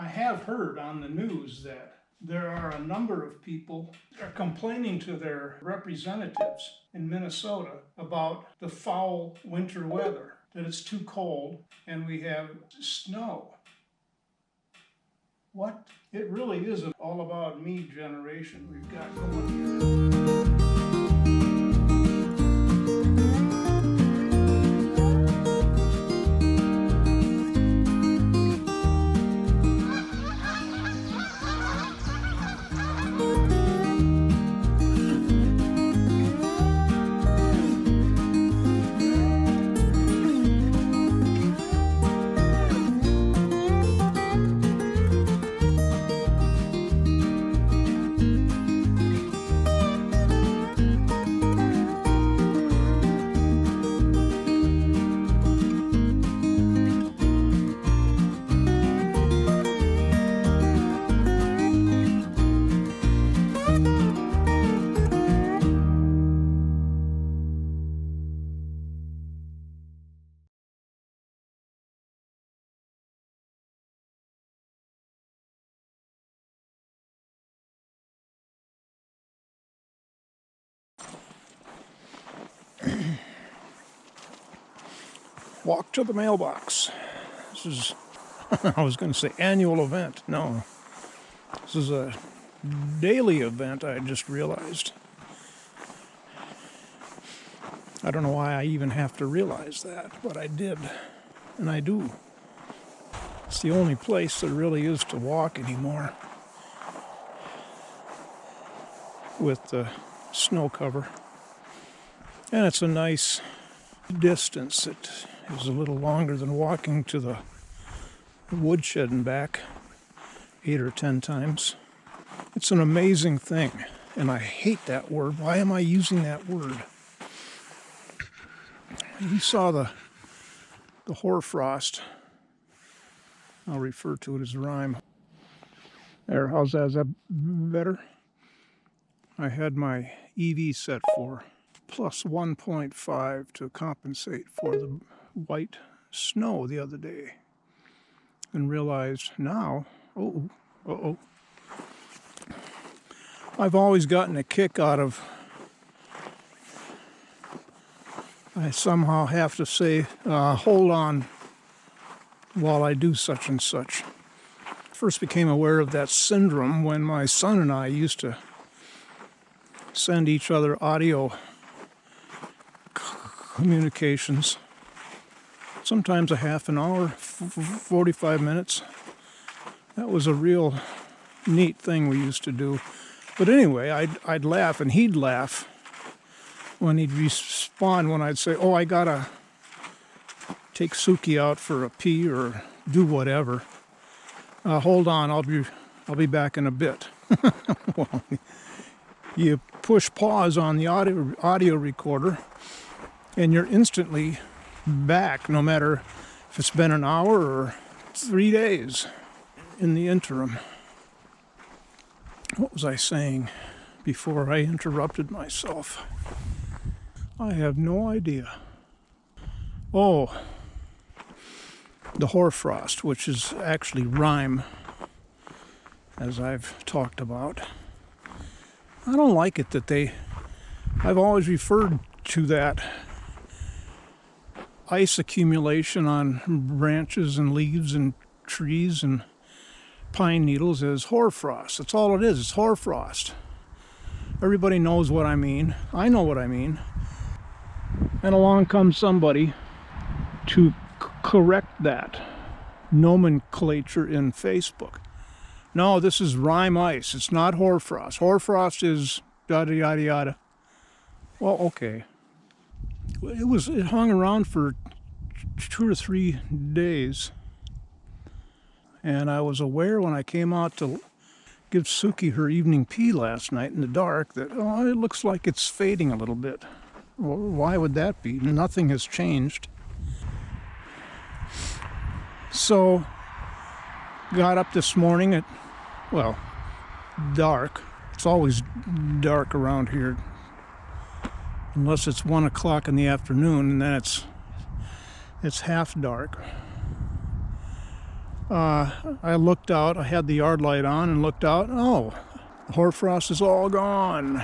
I have heard on the news that there are a number of people that are complaining to their representatives in Minnesota about the foul winter weather, that it's too cold and we have snow. What? It really is an all about me generation we've got going here. Walk to the mailbox. This is, I was going to say annual event. No, this is a daily event, I just realized. I don't know why I even have to realize that, but I did, and I do. It's the only place there really is to walk anymore with the snow cover. And it's a nice distance. It is a little longer than walking to the woodshed and back 8 or 10 times. It's an amazing thing, and I hate that word. Why am I using that word? You saw the hoarfrost. I'll refer to it as rime. There, how's that? Is that better? I had my EV set for plus 1.5 to compensate for the white snow the other day, and realized now, I've always gotten a kick out of, I somehow have to say, hold on while I do such and such. First became aware of that syndrome when my son and I used to send each other audio communications, sometimes a half an hour, 45 minutes. That was a real neat thing we used to do. But anyway, I'd laugh and he'd laugh when he'd respond when I'd say, oh, I gotta take Suki out for a pee or do whatever. Hold on, I'll be back in a bit. Well, you push pause on the audio recorder and you're instantly back, no matter if it's been an hour or 3 days in the interim. What was I saying before I interrupted myself? I have no idea. Oh, the hoarfrost, which is actually rime, as I've talked about. I don't like it that I've always referred to that ice accumulation on branches and leaves and trees and pine needles as hoarfrost. That's all it is. It's hoarfrost. Everybody knows what I mean. I know what I mean. And along comes somebody to correct that nomenclature in Facebook. No, this is rime ice. It's not hoarfrost. Hoarfrost is yada yada yada. Well, okay. It hung around for 2 or 3 days, and I was aware when I came out to give Suki her evening pee last night in the dark that, oh, it looks like it's fading a little bit. Well, why would that be? Nothing has changed. So, got up this morning at, well, dark. It's always dark around here, unless it's 1 o'clock in the afternoon, and then it's half dark. I looked out, I had the yard light on and looked out. Oh, the hoarfrost is all gone.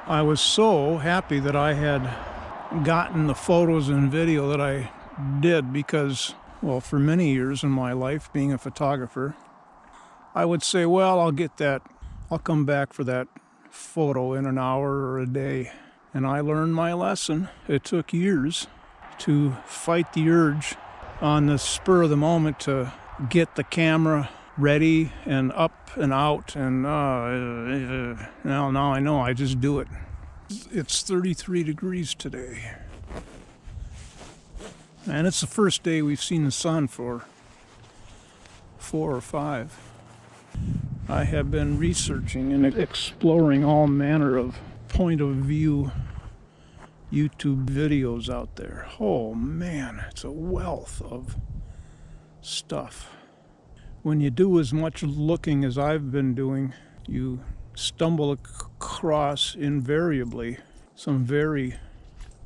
I was so happy that I had gotten the photos and video that I did because, well, for many years in my life, being a photographer, I would say, well, I'll come back for that photo in an hour or a day. And I learned my lesson. It took years to fight the urge on the spur of the moment to get the camera ready and up and out. And now I know, I just do it. It's 33 degrees today. And it's the first day we've seen the sun for 4 or 5. I have been researching and exploring all manner of point of view YouTube videos out there. Oh man, it's a wealth of stuff. When you do as much looking as I've been doing, you stumble across invariably some very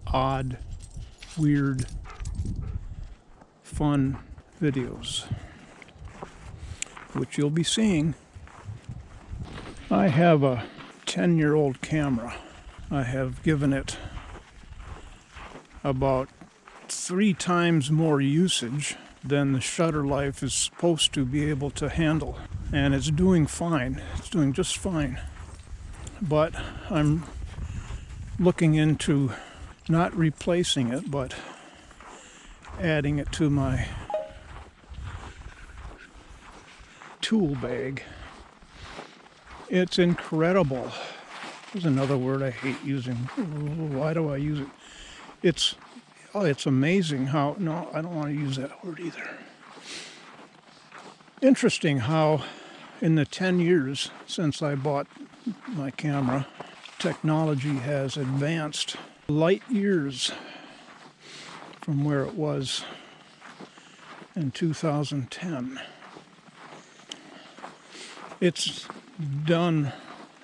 odd, weird, fun videos, which you'll be seeing. I have a 10-year-old camera. I have given it about 3 times more usage than the shutter life is supposed to be able to handle. And it's doing fine. It's doing just fine. But I'm looking into not replacing it, but adding it to my tool bag. It's incredible. There's another word I hate using. Why do I use it? It's amazing how, no, I don't want to use that word either. Interesting how in the 10 years since I bought my camera, technology has advanced light years from where it was in 2010. It's done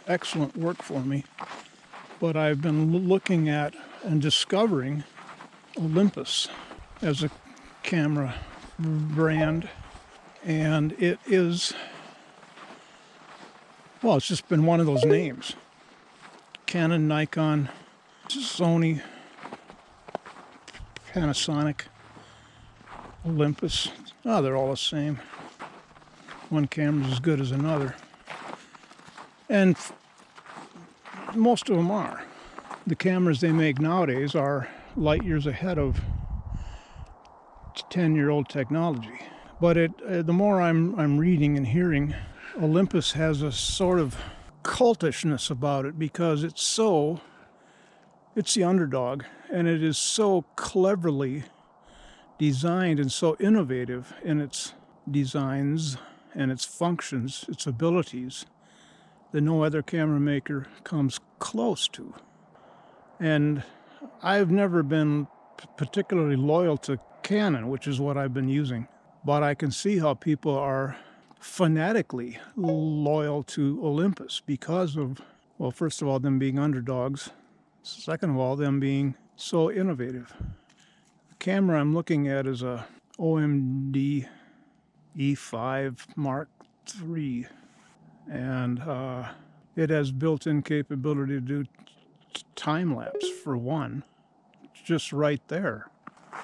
excellent work for me, but I've been looking at and discovering Olympus as a camera brand, and it is, well, it's just been one of those names. Canon, Nikon, Sony, Panasonic, Olympus. Oh, they're all the same. One camera's as good as another. And most of them are. The cameras they make nowadays are light years ahead of 10-year-old technology. But the more I'm reading and hearing, Olympus has a sort of cultishness about it because it's the underdog, and it is so cleverly designed and so innovative in its designs and its functions, its abilities, that no other camera maker comes close to. And I've never been particularly loyal to Canon, which is what I've been using. But I can see how people are fanatically loyal to Olympus because of, well, first of all, them being underdogs. Second of all, them being so innovative. The camera I'm looking at is a OMD E5 Mark III. And it has built-in capability to do time-lapse for one, just right there.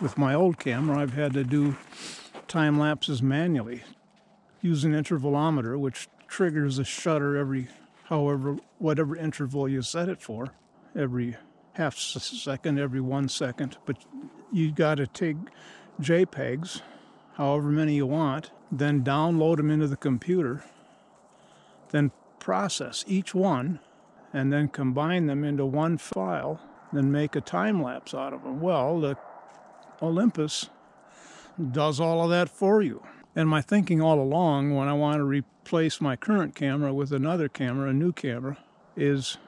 With my old camera, I've had to do time-lapses manually, use an intervalometer, which triggers the shutter whatever interval you set it for, every half second, every 1 second. But you got to take JPEGs, however many you want, then download them into the computer, then process each one, and then combine them into one file, then make a time-lapse out of them. Well, the Olympus does all of that for you. And my thinking all along, when I want to replace my current camera with another camera, a new camera, is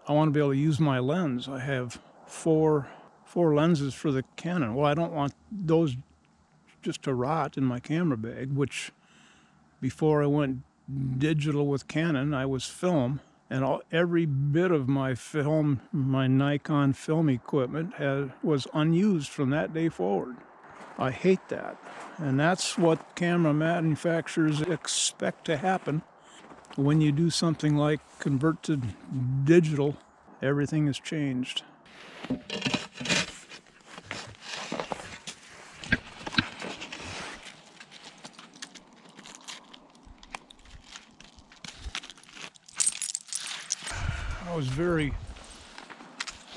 I want to be able to use my lens. I have four lenses for the Canon. Well, I don't want those just to rot in my camera bag, which before I went digital with Canon, I was film, and every bit of my Nikon film equipment was unused from that day forward. I hate that. And that's what camera manufacturers expect to happen. When you do something like convert to digital, everything has changed. I was very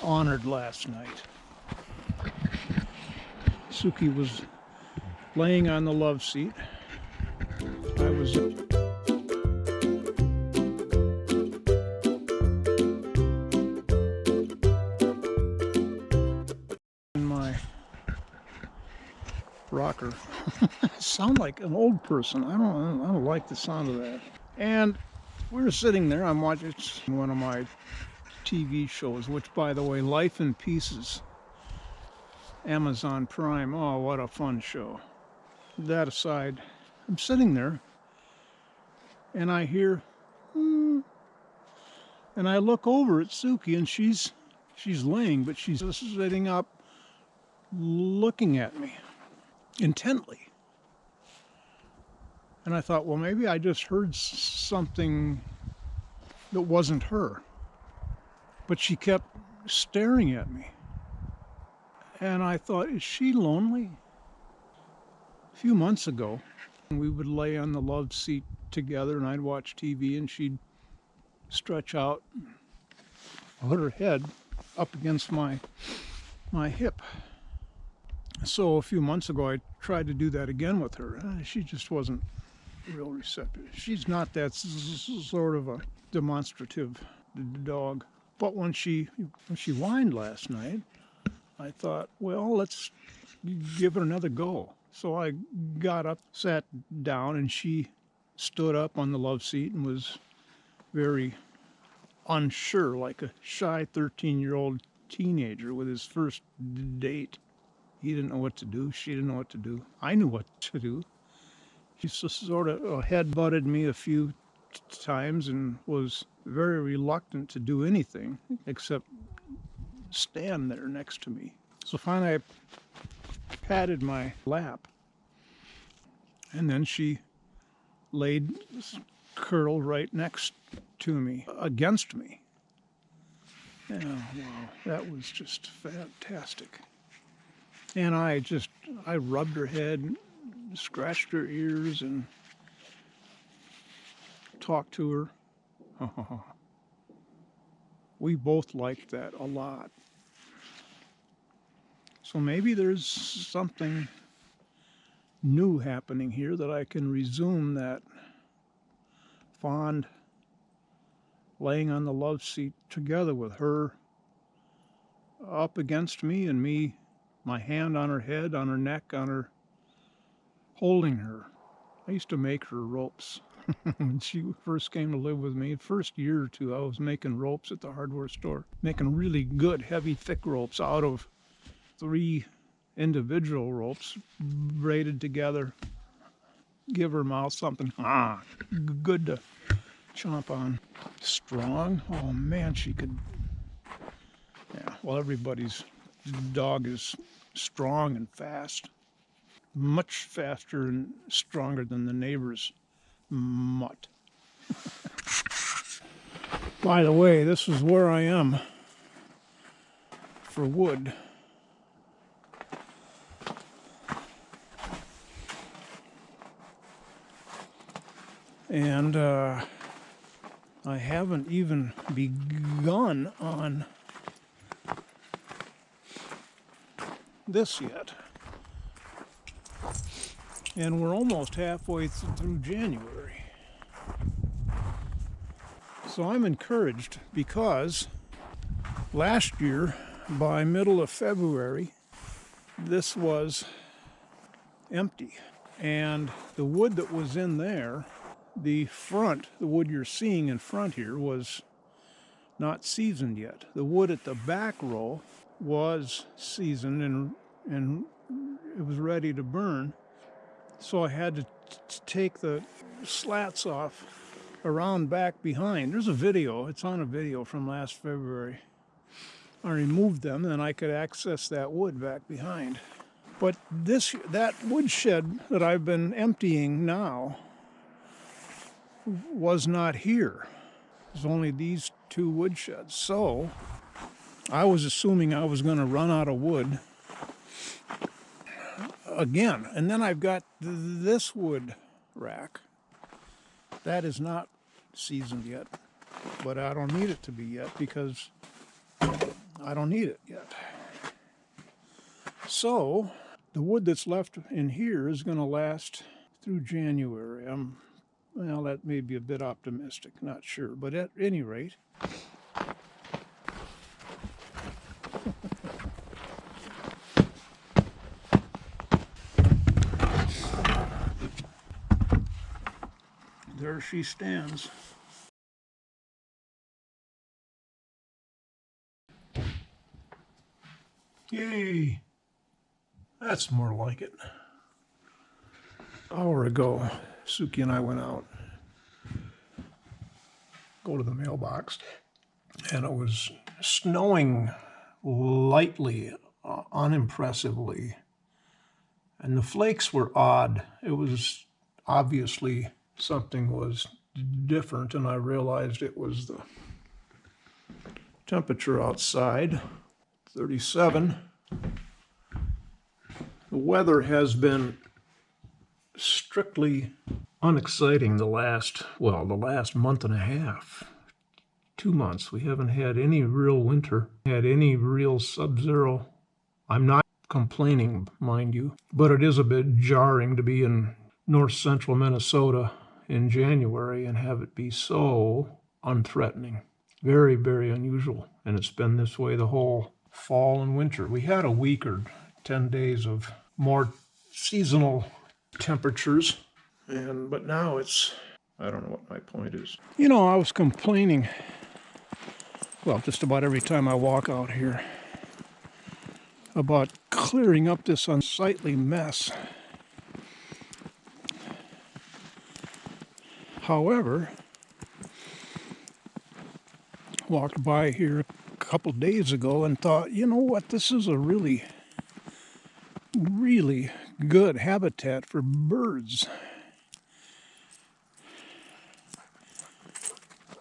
honored last night. Suki was laying on the love seat. I was in my rocker. I sound like an old person. I don't like the sound of that. And we were sitting there. I'm watching one of my TV shows, which, by the way, Life in Pieces, Amazon Prime. Oh, what a fun show. That aside, I'm sitting there and I hear, and I look over at Suki, and she's laying, but she's sitting up looking at me intently. And I thought, well, maybe I just heard something that wasn't her. But she kept staring at me. And I thought, is she lonely? A few months ago, we would lay on the love seat together, and I'd watch TV, and she'd stretch out, put her head up against my hip. So a few months ago, I tried to do that again with her. She just wasn't real receptive. She's not that sort of a demonstrative dog. But when she whined last night, I thought, well, let's give it another go. So I got up, sat down, and she stood up on the love seat and was very unsure, like a shy 13-year-old teenager with his first date. He didn't know what to do. She didn't know what to do. I knew what to do. She sort of head-butted me a few times and was very reluctant to do anything except stand there next to me. So finally I patted my lap, and then she laid curled right next to me, against me. Oh, wow, that was just fantastic. And I rubbed her head, scratched her ears, and talked to her. We both liked that a lot. So maybe there's something new happening here, that I can resume that fond laying on the love seat together with her up against me, and me, my hand on her head, on her neck, on her, holding her. I used to make her ropes. When she first came to live with me, the first year or two, I was making ropes at the hardware store, making really good, heavy, thick ropes out of 3 individual ropes braided together. Give her mouth something good to chomp on. Strong? Oh man, she could. Yeah, well, everybody's dog is strong and fast. Much faster and stronger than the neighbor's mutt. By the way, this is where I am for wood. And I haven't even begun on this yet. And we're almost halfway through January. So I'm encouraged, because last year, by middle of February, this was empty. And the wood that was in there, the wood you're seeing in front here, was not seasoned yet. The wood at the back row was seasoned and it was ready to burn. So I had to take the slats off around back behind. There's a video, it's on a video from last February. I removed them, and I could access that wood back behind. But that woodshed that I've been emptying now was not here. There's only these two woodsheds. So I was assuming I was going to run out of wood again. And then I've got this wood rack. That is not seasoned yet, but I don't need it to be yet because I don't need it yet. So the wood that's left in here is going to last through January. Well, that may be a bit optimistic, not sure, but at any rate, there she stands. Yay! That's more like it. An hour ago, Suki and I went out, go to the mailbox, and it was snowing lightly, unimpressively, and the flakes were odd. It was obviously something was different, and I realized it was the temperature outside, 37. The weather has been strictly unexciting the last month and a half, 2 months. We haven't had any real winter, had any real sub-zero. I'm not complaining, mind you, but it is a bit jarring to be in north central Minnesota in January and have it be so unthreatening. Very, very unusual. And it's been this way the whole fall and winter. We had a week or 10 days of more seasonal temperatures, but now it's, I don't know what my point is. You know, I was complaining, well, just about every time I walk out here, about clearing up this unsightly mess. However, walked by here a couple days ago and thought, you know what, this is a really, really good habitat for birds.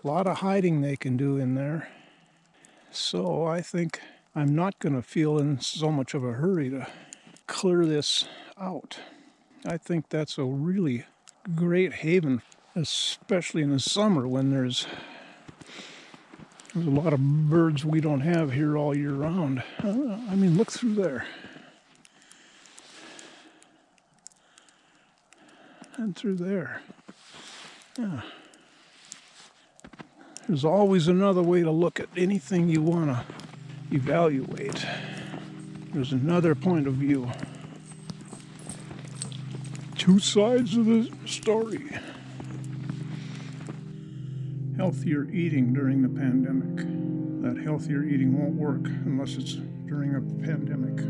A lot of hiding they can do in there. So I think I'm not going to feel in so much of a hurry to clear this out. I think that's a really great haven, especially in the summer when there's a lot of birds we don't have here all year round. I mean, look through there. And through there. Yeah. There's always another way to look at anything you want to evaluate. There's another point of view. Two sides of the story. Healthier eating during the pandemic. That healthier eating won't work unless it's during a pandemic.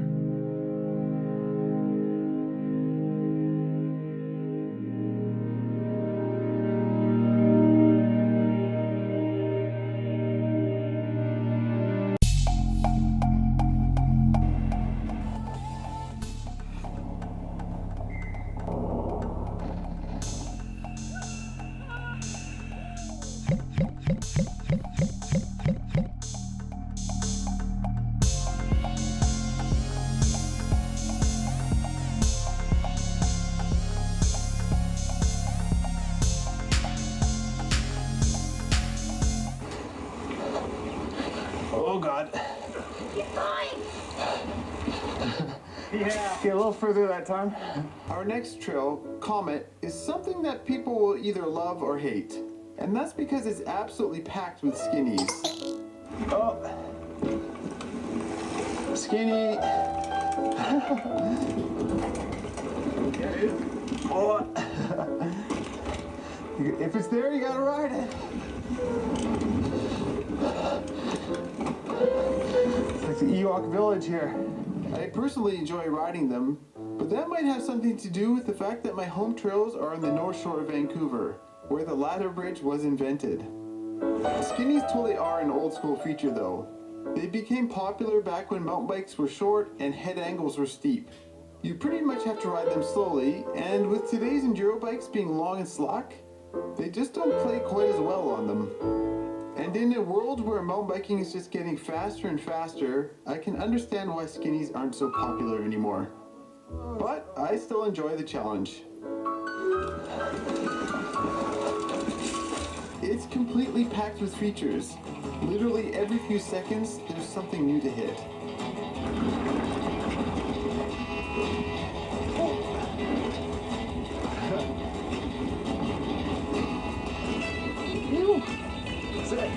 Oh God. Keep going. Yeah, get a little further that time. Our next trail, Comet, is something that people will either love or hate. And that's because it's absolutely packed with skinnies. Oh. Skinny. Oh. If it's there, you gotta ride it. It's like the Ewok village here. I personally enjoy riding them, but that might have something to do with the fact that my home trails are on the North Shore of Vancouver, where the ladder bridge was invented. Skinnies totally are an old school feature though. They became popular back when mountain bikes were short and head angles were steep. You pretty much have to ride them slowly, and with today's enduro bikes being long and slack, they just don't play quite as well on them. And in a world where mountain biking is just getting faster and faster, I can understand why skinnies aren't so popular anymore. But I still enjoy the challenge. It's completely packed with features. Literally every few seconds, there's something new to hit. Sick.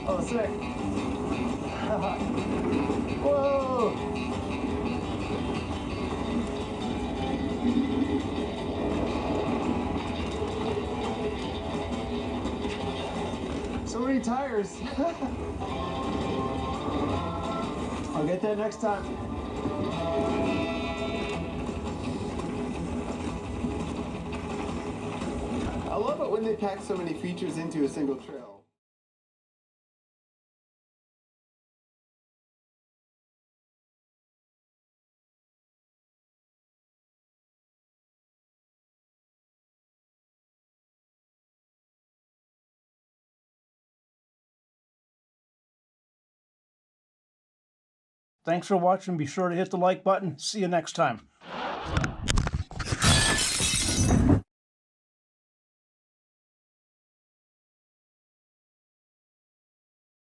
Oh, sick. Whoa! So many tires. I'll get that next time. I love it when they pack so many features into a single trail. Thanks for watching. Be sure to hit the like button. See you next time.